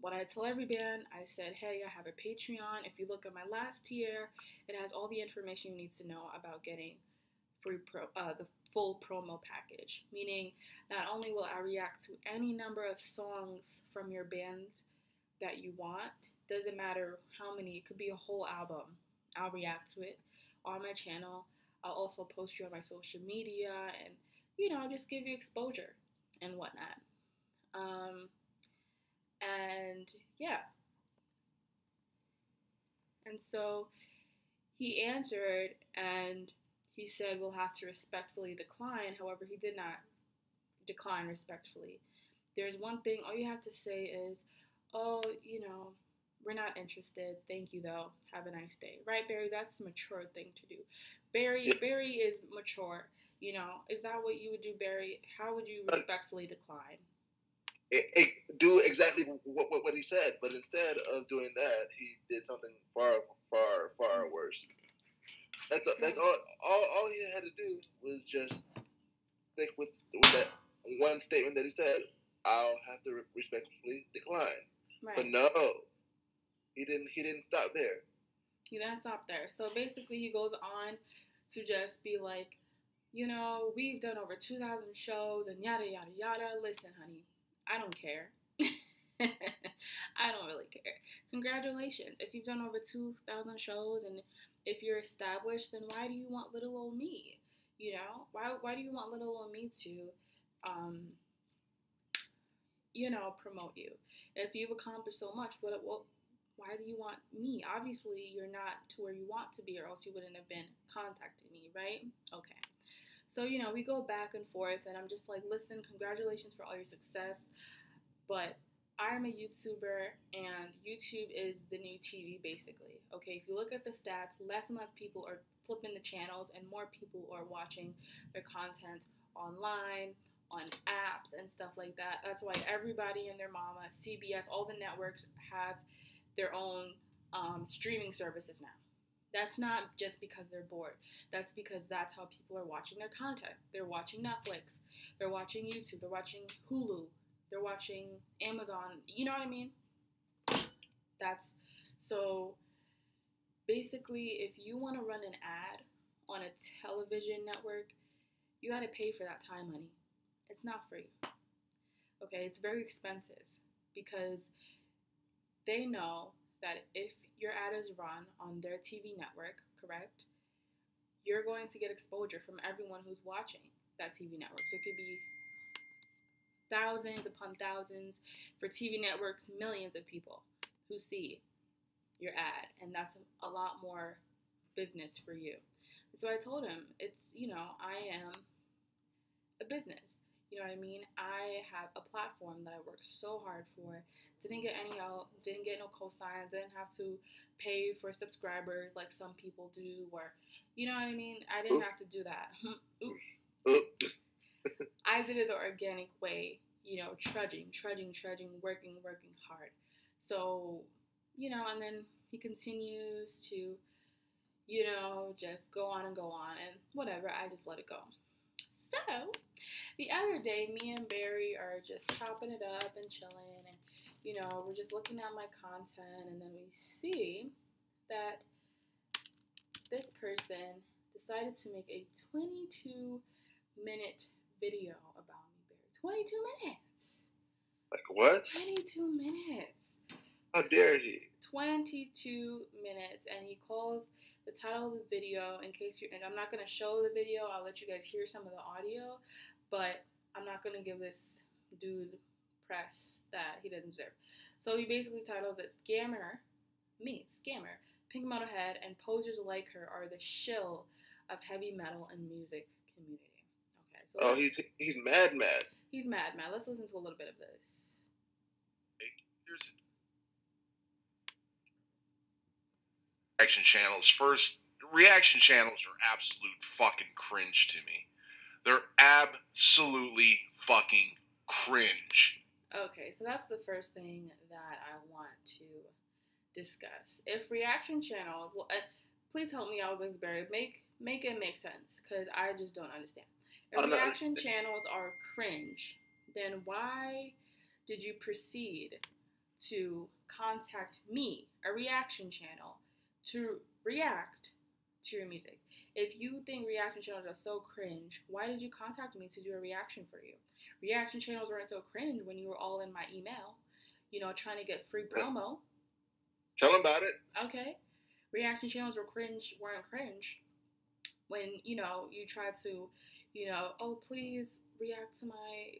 D: what I tell every band. I said, hey, I have a Patreon. If you look at my last tier, it has all the information you need to know about getting the full promo package. Meaning, not only will I react to any number of songs from your band that you want, doesn't matter how many, it could be a whole album. I'll react to it on my channel. I'll also post you on my social media and, you know, just give you exposure and whatnot. And yeah. And so he answered and he said, we'll have to respectfully decline. However, he did not decline respectfully. There's one thing, all you have to say is, oh, you know, we're not interested. Thank you, though. Have a nice day. Right, Barry? That's a mature thing to do. Barry is mature. You know, is that what you would do, Barry? How would you respectfully decline?
E: Do exactly what he said, but instead of doing that, he did something far worse. That's all he had to do was just stick with that one statement that he said. I'll have to respectfully decline.
D: Right.
E: But no, he didn't stop there.
D: He didn't stop there. So basically, he goes on to just be like, you know, we've done over 2,000 shows and yada yada yada. Listen, honey, I don't care. I don't really care. Congratulations. If you've done over 2,000 shows and if you're established, then why do you want little old me? You know, why do you want little old me to, you know, promote you? If you've accomplished so much, why do you want me? Obviously, you're not to where you want to be, or else you wouldn't have been contacting me, right? Okay. So, you know, we go back and forth, and I'm just like, listen, congratulations for all your success, but I'm a YouTuber, and YouTube is the new TV, basically. Okay, if you look at the stats, less and less people are flipping the channels, and more people are watching their content online, on apps, and stuff like that. That's why everybody and their mama, CBS, all the networks have their own streaming services now. That's not just because they're bored. That's because that's how people are watching their content. They're watching Netflix. They're watching YouTube. They're watching Hulu. They're watching Amazon. You know what I mean? That's so basically, if you want to run an ad on a television network, you got to pay for that time, honey. It's not free. Okay, it's very expensive because they know that if your ad is run on their TV network, correct, you're going to get exposure from everyone who's watching that TV network. So it could be thousands upon thousands, for TV networks, millions of people who see your ad, and that's a lot more business for you. So I told him, it's, you know, I am a business. You know what I mean? I have a platform that I worked so hard for. Didn't get any help, didn't get no cosigns, didn't have to pay for subscribers like some people do, or, you know what I mean? I didn't have to do that. I did it the organic way, you know, trudging, working hard. So, you know, and then he continues to, you know, just go on and whatever, I just let it go. So, the other day, me and Barry are just chopping it up and chilling, and, you know, we're just looking at my content, and then we see that this person decided to make a 22-minute video about me, Barry. 22 minutes!
E: Like what?
D: 22 minutes.
E: How dare he?
D: 22 minutes, and he calls the title of the video, in case you're, and I'm not going to show the video, I'll let you guys hear some of the audio, but I'm not going to give this dude press that he doesn't deserve. So he basically titles it, Scammer, Pink Metalhead, and posers like her are the shill of heavy metal and music community. Okay, so
E: he's mad.
D: He's mad. Let's listen to a little bit of this.
F: Here's reaction channels. First, reaction channels are absolute fucking cringe to me. They're absolutely fucking cringe.
D: Okay, so that's the first thing that I want to discuss. If reaction channels, well, please help me out, Wingsberry. Make it make sense, because I just don't understand. If reaction channels are cringe, then why did you proceed to contact me, a reaction channel, to react to your music? If you think reaction channels are so cringe, why did you contact me to do a reaction for you? Reaction channels weren't so cringe when you were all in my email, trying to get free promo.
E: Tell them about it.
D: Okay. Reaction channels weren't cringe when, you tried to, oh, please react to my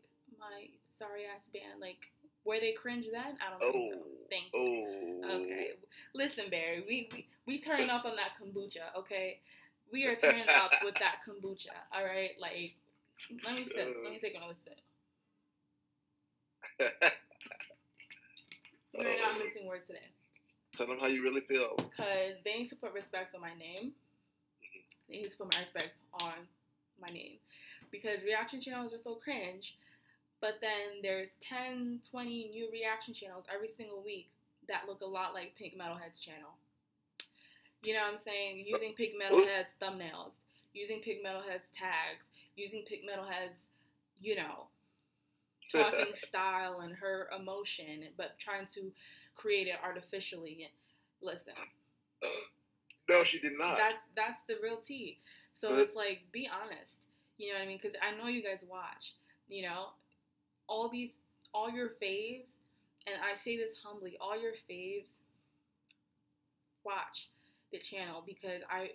D: sorry ass band. Like, were they cringe then? I don't think so. Thank you. Okay. Listen, Barry, we turning up on that kombucha, okay? We are turning up with that kombucha, all right? Like, let me sip. Let me take another sip. We're not mixing words today.
E: Tell them how you really feel.
D: Because they need to put respect on my name. They need to put my respect on my name. Because reaction channels are so cringe, but then there's 10, 20 new reaction channels every single week that look a lot like Pink Metalhead's channel. You know what I'm saying? Using Pink Metalhead's thumbnails, using Pink Metalhead's tags, using Pink Metalhead's, talking style and her emotion, but trying to create it artificially. Listen.
E: No, she did not.
D: That's the real tea. So it's like, be honest. You know what I mean? Because I know you guys watch. All your faves, and I say this humbly, all your faves watch the channel because I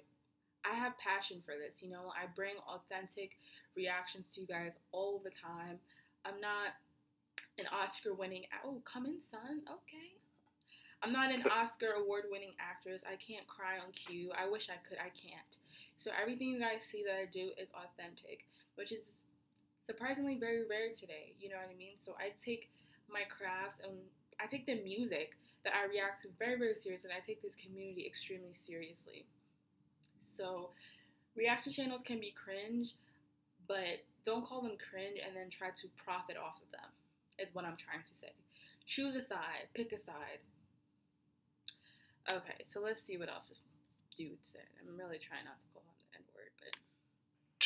D: have passion for this. I bring authentic reactions to you guys all the time. I'm not an Oscar-winning... Oh, come in, son. Okay. I'm not an Oscar award-winning actress. I can't cry on cue. I wish I could. I can't. So everything you guys see that I do is authentic, which is surprisingly very rare today. You know what I mean? So I take my craft and I take the music that I react to very, very seriously, and I take this community extremely seriously. So reaction channels can be cringe, but don't call them cringe and then try to profit off of them, is what I'm trying to say. Choose a side. Pick a side. Okay, so let's see what else this dude said. I'm really trying not to call him the N-word, but...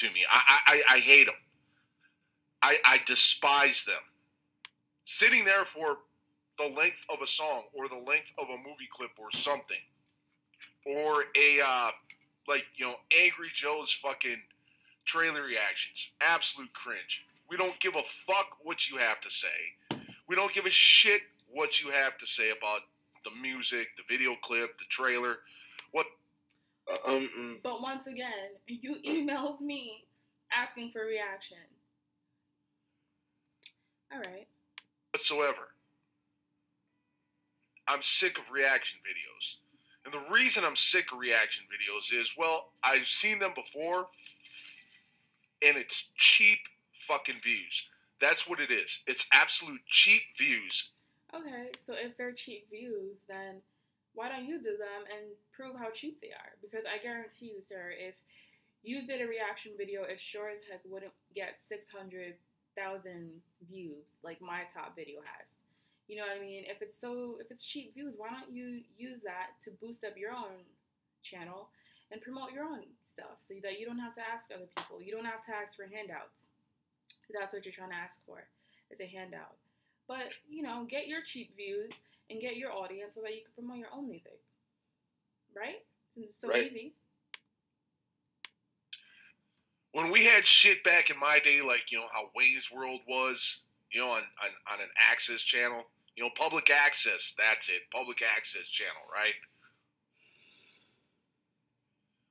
F: To me, I hate them. I despise them. Sitting there for the length of a song or the length of a movie clip or something. Or Angry Joe's fucking trailer reactions. Absolute cringe. We don't give a fuck what you have to say. We don't give a shit what you have to say about the music, the video clip, the trailer. What?
D: But once again, you emailed me asking for reaction. All right.
F: Whatsoever. I'm sick of reaction videos. And the reason I'm sick of reaction videos is, well, I've seen them before, and it's cheap fucking views. That's what it is. It's absolute cheap views.
D: Okay, so if they're cheap views, then why don't you do them and prove how cheap they are? Because I guarantee you, sir, if you did a reaction video, it sure as heck wouldn't get 600,000 views like my top video has. You know what I mean? If it's cheap views, why don't you use that to boost up your own channel and promote your own stuff so that you don't have to ask other people. You don't have to ask for handouts. That's what you're trying to ask for, is a handout. But, get your cheap views and get your audience so that you can promote your own music. Right? Since it's so easy.
F: When we had shit back in my day, like, how Wayne's World was, on an Access channel, public access, that's it, public access channel, right?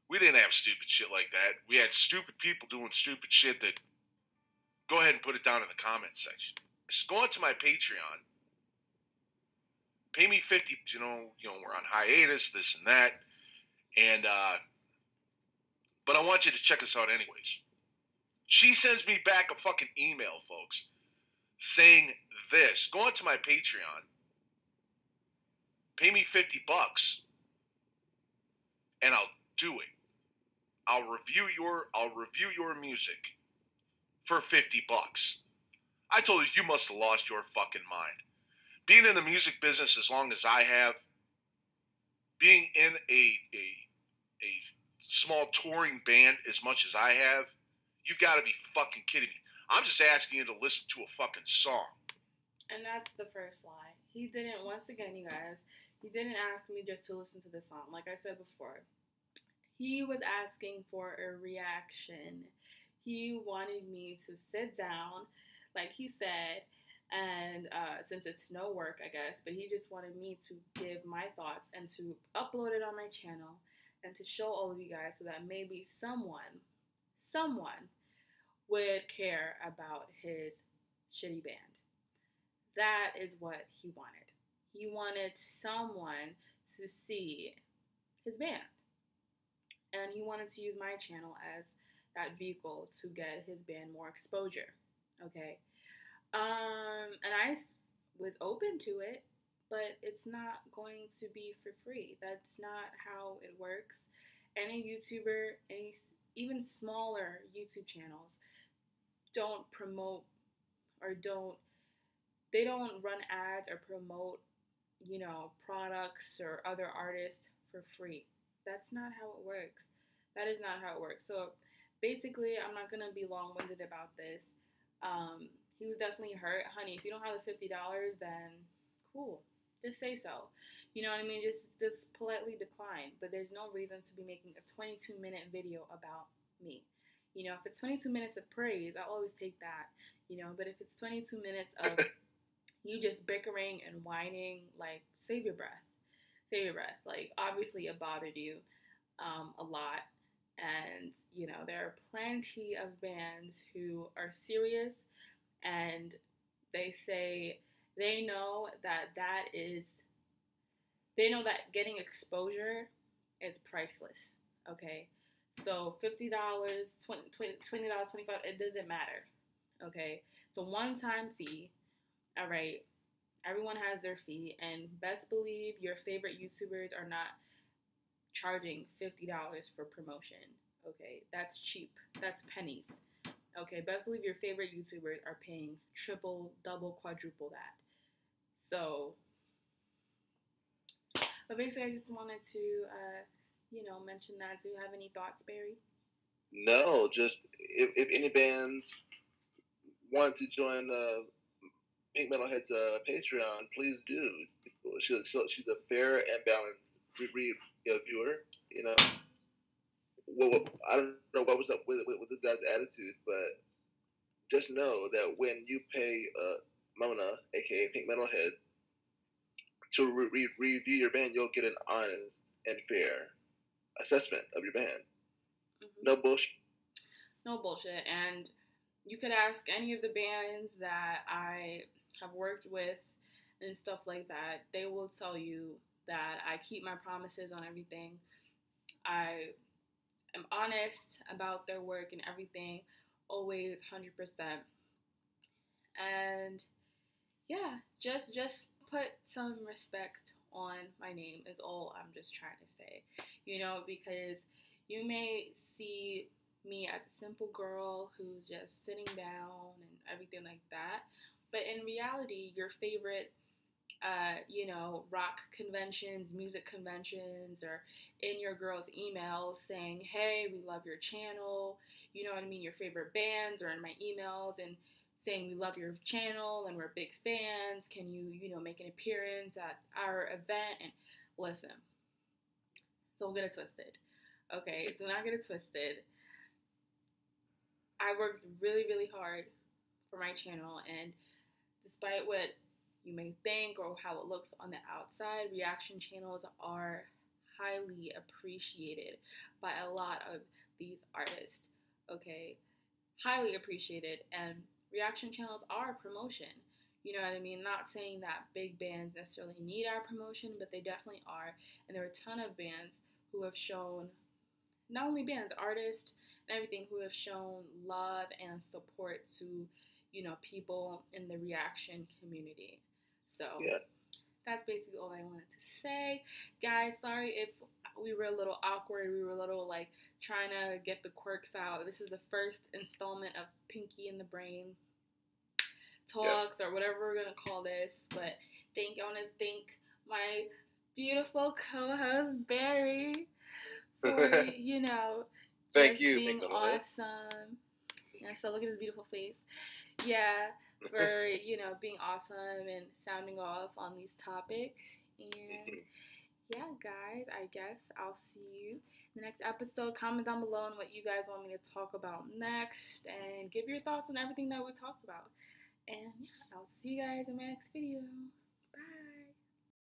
F: We didn't have stupid shit like that. We had stupid people doing stupid shit that... Go ahead and put it down in the comments section. Just go on to my Patreon. Pay me $50, we're on hiatus, this and that. And But I want you to check us out anyways. She sends me back a fucking email, folks, saying this. Go onto my Patreon. Pay me $50 and I'll do it. I'll review your music for $50. I told her, you must have lost your fucking mind. Being in the music business as long as I have, being in a small touring band as much as I have, you gotta be fucking kidding me. I'm just asking you to listen to a fucking song.
D: And that's the first lie. He didn't, once again, you guys, he didn't ask me just to listen to the song. Like I said before, he was asking for a reaction. He wanted me to sit down, like he said, and since it's no work, I guess, but he just wanted me to give my thoughts and to upload it on my channel and to show all of you guys so that maybe someone would care about his shitty band. That is what he wanted. He wanted someone to see his band. And he wanted to use my channel as that vehicle to get his band more exposure. Okay? And I was open to it, but it's not going to be for free. That's not how it works. Any YouTuber, any even smaller YouTube channels don't promote or they don't run ads or promote, you know, products or other artists for free. That's not how it works. That is not how it works. So basically, I'm not going to be long-winded about this. He was definitely hurt. Honey, if you don't have the $50, then cool. Just say so. You know what I mean? Just politely decline. But there's no reason to be making a 22-minute video about me. You know, if it's 22 minutes of praise, I'll always take that. You know, but if it's 22 minutes of you just bickering and whining, like, save your breath. Save your breath. Like, obviously it bothered you a lot. And, you know, there are plenty of bands who are serious and they say they know that getting exposure is priceless. Okay? So $50, $20, $25, it doesn't matter. Okay? It's a one-time fee. All right? Everyone has their fee, and best believe your favorite YouTubers are not charging $50 for promotion. Okay? That's cheap. That's pennies. Okay? Best believe your favorite YouTubers are paying triple, double, quadruple that. So, but basically I just wanted to, you know, mention that. Do you have any thoughts, Barry?
E: No, just if any bands want to join Pink Metalhead's Patreon, please do. She's a fair and balanced reviewer. You know, well, I don't know what was up with this guy's attitude, but just know that when you pay Mona, aka Pink Metalhead, to review your band, you'll get an honest and fair assessment of your band. Mm-hmm. No bullshit.
D: No bullshit. And you could ask any of the bands that I have worked with and stuff like that. They will tell you that I keep my promises on everything. I am honest about their work and everything, always 100%. And yeah, just put some respect on my name is all I'm just trying to say. You know, because you may see me as a simple girl who's just sitting down and everything like that. But in reality, your favorite, you know, rock conventions, music conventions, or in your girl's emails saying, hey, we love your channel, you know what I mean, your favorite bands, or in my emails and saying we love your channel and we're big fans, can you, you know, make an appearance at our event? And listen, don't get it twisted, okay? Do not get it twisted. I worked really, really hard for my channel, and despite what you may think or how it looks on the outside, reaction channels are highly appreciated by a lot of these artists, okay? Highly appreciated, and reaction channels are promotion. You know what I mean? Not saying that big bands necessarily need our promotion, but they definitely are. And there are a ton of bands who have shown not only bands, artists, and everything who have shown love and support to, you know, people in the reaction community. So that's basically all I wanted to say. Guys, sorry if we were a little awkward. We were a little like trying to get the quirks out. This is the first installment of Pinky and the Brain talks, or whatever we're gonna call this. But I want to thank my beautiful co-host Barry for you know
E: thank you
D: being awesome. Yeah, so look at his beautiful face. Yeah, for you know being awesome and sounding off on these topics. And yeah, guys, I guess I'll see you in the next episode. Comment down below on what you guys want me to talk about next, and give your thoughts on everything that we talked about. And yeah, I'll see you guys in my next video. Bye.